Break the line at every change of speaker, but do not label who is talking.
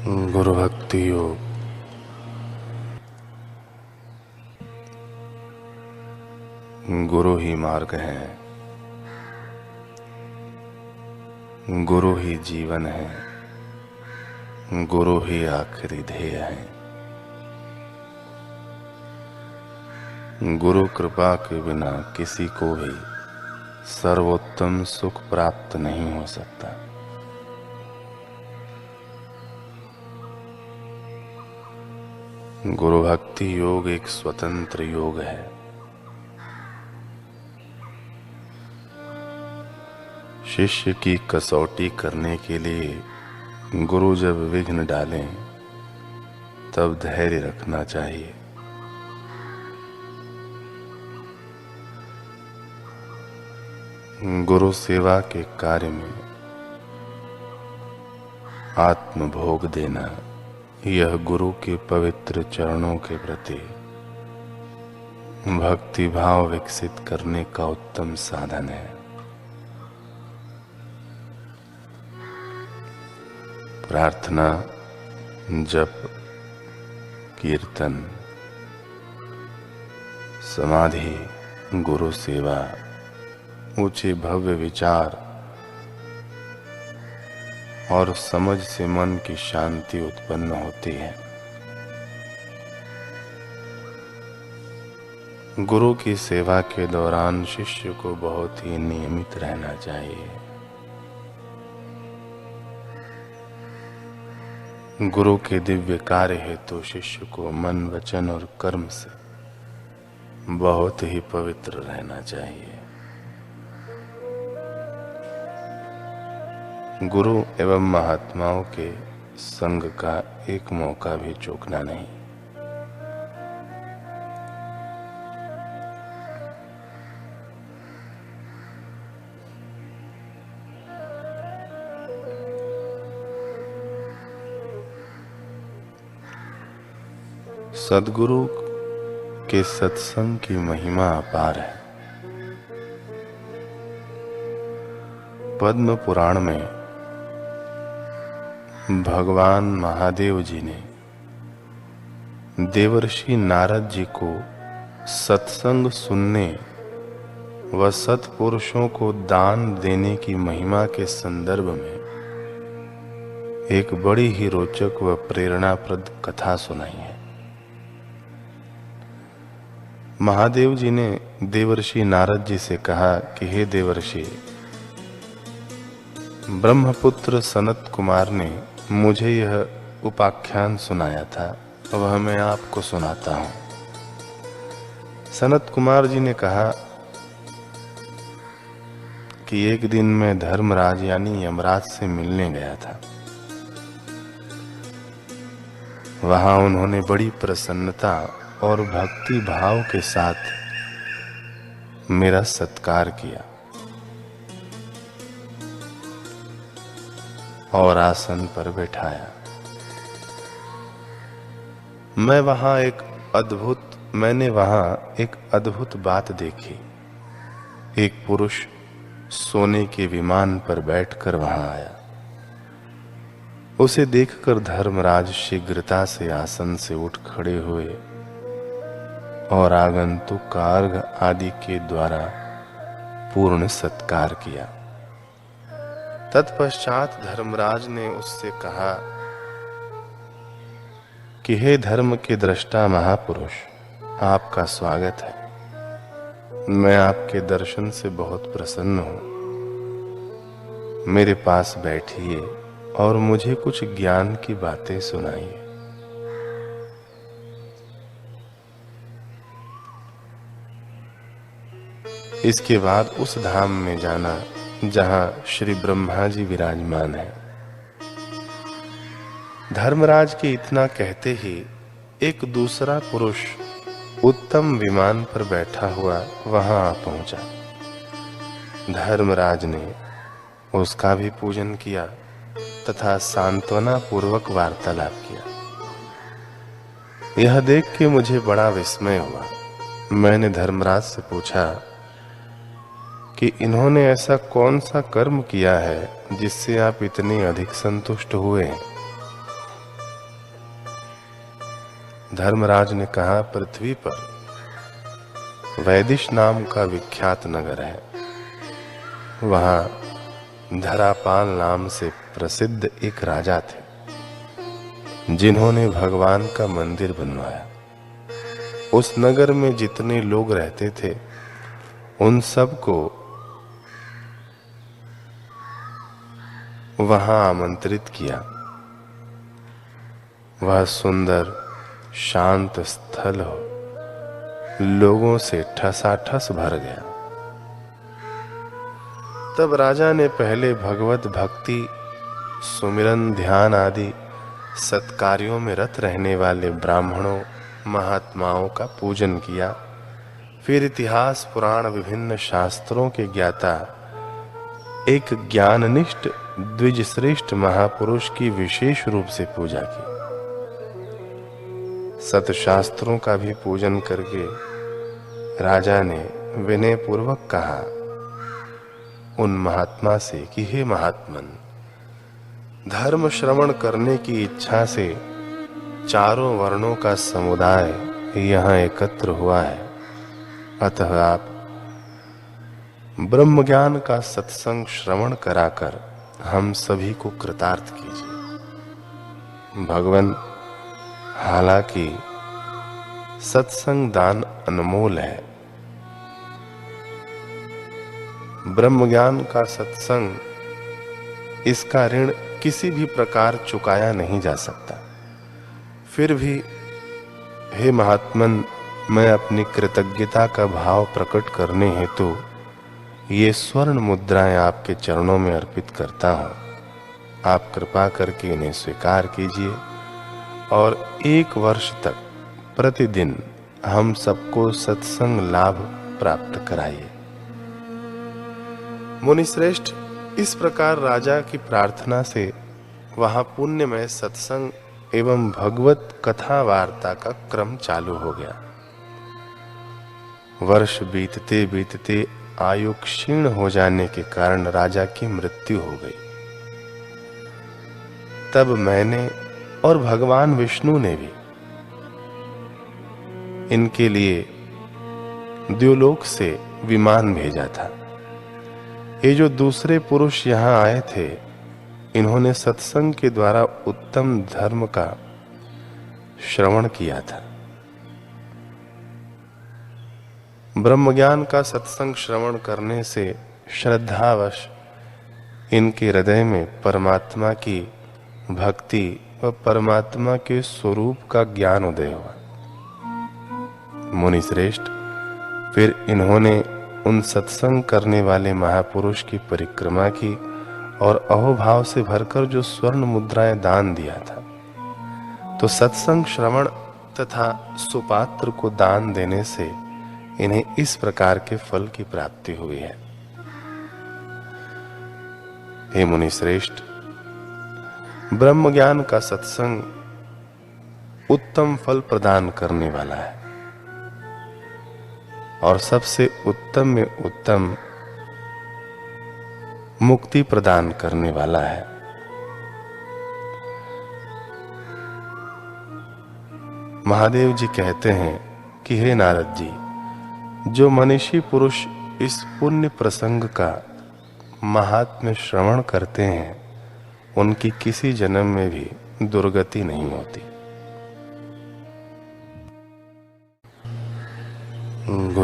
गुरु भक्ति योग। गुरु ही मार्ग है, गुरु ही जीवन है, गुरु ही आखिरी ध्येय है। गुरु कृपा के बिना किसी को भी सर्वोत्तम सुख प्राप्त नहीं हो सकता। गुरु भक्ति योग एक स्वतंत्र योग है। शिष्य की कसौटी करने के लिए गुरु जब विघ्न डालें तब धैर्य रखना चाहिए। गुरु सेवा के कार्य में आत्मभोग देना, यह गुरु के पवित्र चरणों के प्रति भक्ति भाव विकसित करने का उत्तम साधन है। प्रार्थना, जप, कीर्तन, समाधि, गुरु सेवा, ऊंचे भव्य विचार और समझ से मन की शांति उत्पन्न होती है। गुरु की सेवा के दौरान शिष्य को बहुत ही नियमित रहना चाहिए। गुरु के दिव्य कार्य हेतु शिष्य को मन, वचन और कर्म से बहुत ही पवित्र रहना चाहिए। गुरु एवं महात्माओं के संग का एक मौका भी चूकना नहीं। सद्गुरु के सत्संग की महिमा अपार है। पद्म पुराण में भगवान महादेव जी ने देवर्षि नारद जी को सत्संग सुनने व सत्पुरुषों को दान देने की महिमा के संदर्भ में एक बड़ी ही रोचक व प्रेरणाप्रद कथा सुनाई है। महादेव जी ने देवर्षि नारद जी से कहा कि हे देवर्षि, ब्रह्मपुत्र सनत कुमार ने मुझे यह उपाख्यान सुनाया था, वह मैं आपको सुनाता हूं। सनत कुमार जी ने कहा कि एक दिन मैं धर्मराज यानी यमराज से मिलने गया था। वहां उन्होंने बड़ी प्रसन्नता और भक्ति भाव के साथ मेरा सत्कार किया और आसन पर बैठाया। मैंने वहां एक अद्भुत बात देखी। एक पुरुष सोने के विमान पर बैठकर वहां आया। उसे देखकर धर्मराज शीघ्रता से आसन से उठ खड़े हुए और आगंतुक का अर्घ आदि के द्वारा पूर्ण सत्कार किया। तत्पश्चात धर्मराज ने उससे कहा कि हे धर्म के दृष्टा महापुरुष, आपका स्वागत है। मैं आपके दर्शन से बहुत प्रसन्न हूं। मेरे पास बैठिए और मुझे कुछ ज्ञान की बातें सुनाइए। इसके बाद उस धाम में जाना जहां श्री ब्रह्मा जी विराजमान है। धर्मराज के इतना कहते ही एक दूसरा पुरुष उत्तम विमान पर बैठा हुआ वहां आ पहुंचा। धर्मराज ने उसका भी पूजन किया तथा सांत्वना पूर्वक वार्तालाप किया। यह देख के मुझे बड़ा विस्मय हुआ। मैंने धर्मराज से पूछा कि इन्होंने ऐसा कौन सा कर्म किया है जिससे आप इतने अधिक संतुष्ट हुए हैं। धर्मराज ने कहा, पृथ्वी पर वैदिश नाम का विख्यात नगर है। वहां धरापाल नाम से प्रसिद्ध एक राजा थे, जिन्होंने भगवान का मंदिर बनवाया। उस नगर में जितने लोग रहते थे, उन सबको वहां आमंत्रित किया। वह सुंदर शांत स्थल लोगों से ठसाठस भर गया। तब राजा ने पहले भगवत भक्ति, सुमिरन, ध्यान आदि सत्कार्यों में रत रहने वाले ब्राह्मणों, महात्माओं का पूजन किया। फिर इतिहास, पुराण, विभिन्न शास्त्रों के ज्ञाता एक ज्ञाननिष्ठ द्विजश्रेष्ठ महापुरुष की विशेष रूप से पूजा की। सतशास्त्रों का भी पूजन करके राजा ने विनय पूर्वक कहा उन महात्मा से कि हे महात्मन, धर्म श्रवण करने की इच्छा से चारों वर्णों का समुदाय यहाँ एकत्र हुआ है। अतः आप ब्रह्म ज्ञान का सत्संग श्रवण कराकर हम सभी को कृतार्थ कीजिए। भगवान, हालांकि सत्संग दान अनमोल है, ब्रह्म ज्ञान का सत्संग, इसका ऋण किसी भी प्रकार चुकाया नहीं जा सकता। फिर भी हे महात्मन, मैं अपनी कृतज्ञता का भाव प्रकट करने हेतु ये स्वर्ण मुद्राएं आपके चरणों में अर्पित करता हूं। आप कृपा करके इन्हें स्वीकार कीजिए और 1 वर्ष तक प्रतिदिन हम सबको सत्संग लाभ प्राप्त कराइए। मुनिश्रेष्ठ, इस प्रकार राजा की प्रार्थना से वहां पुण्यमय सत्संग एवं भगवत कथा वार्ता का क्रम चालू हो गया। वर्ष बीतते बीतते आयु क्षीण हो जाने के कारण राजा की मृत्यु हो गई। तब मैंने और भगवान विष्णु ने भी इनके लिए द्युलोक से विमान भेजा था। ये जो दूसरे पुरुष यहां आए थे, इन्होंने सत्संग के द्वारा उत्तम धर्म का श्रवण किया था। ब्रह्म ज्ञान का सत्संग श्रवण करने से श्रद्धावश इनके हृदय में परमात्मा की भक्ति व परमात्मा के स्वरूप का ज्ञान उदय हुआ। मुनिश्रेष्ठ, फिर इन्होंने उन सत्संग करने वाले महापुरुष की परिक्रमा की और अहोभाव से भरकर जो स्वर्ण मुद्राएं दान दिया था, तो सत्संग श्रवण तथा सुपात्र को दान देने से इन्हें इस प्रकार के फल की प्राप्ति हुई है। हे मुनिश्रेष्ठ, ब्रह्म ज्ञान का सत्संग उत्तम फल प्रदान करने वाला है और सबसे उत्तम में उत्तम मुक्ति प्रदान करने वाला है। महादेव जी कहते हैं कि हे नारद जी, जो मनीषी पुरुष इस पुण्य प्रसंग का महात्म्य श्रवण करते हैं, उनकी किसी जन्म में भी दुर्गति नहीं होती। गुरु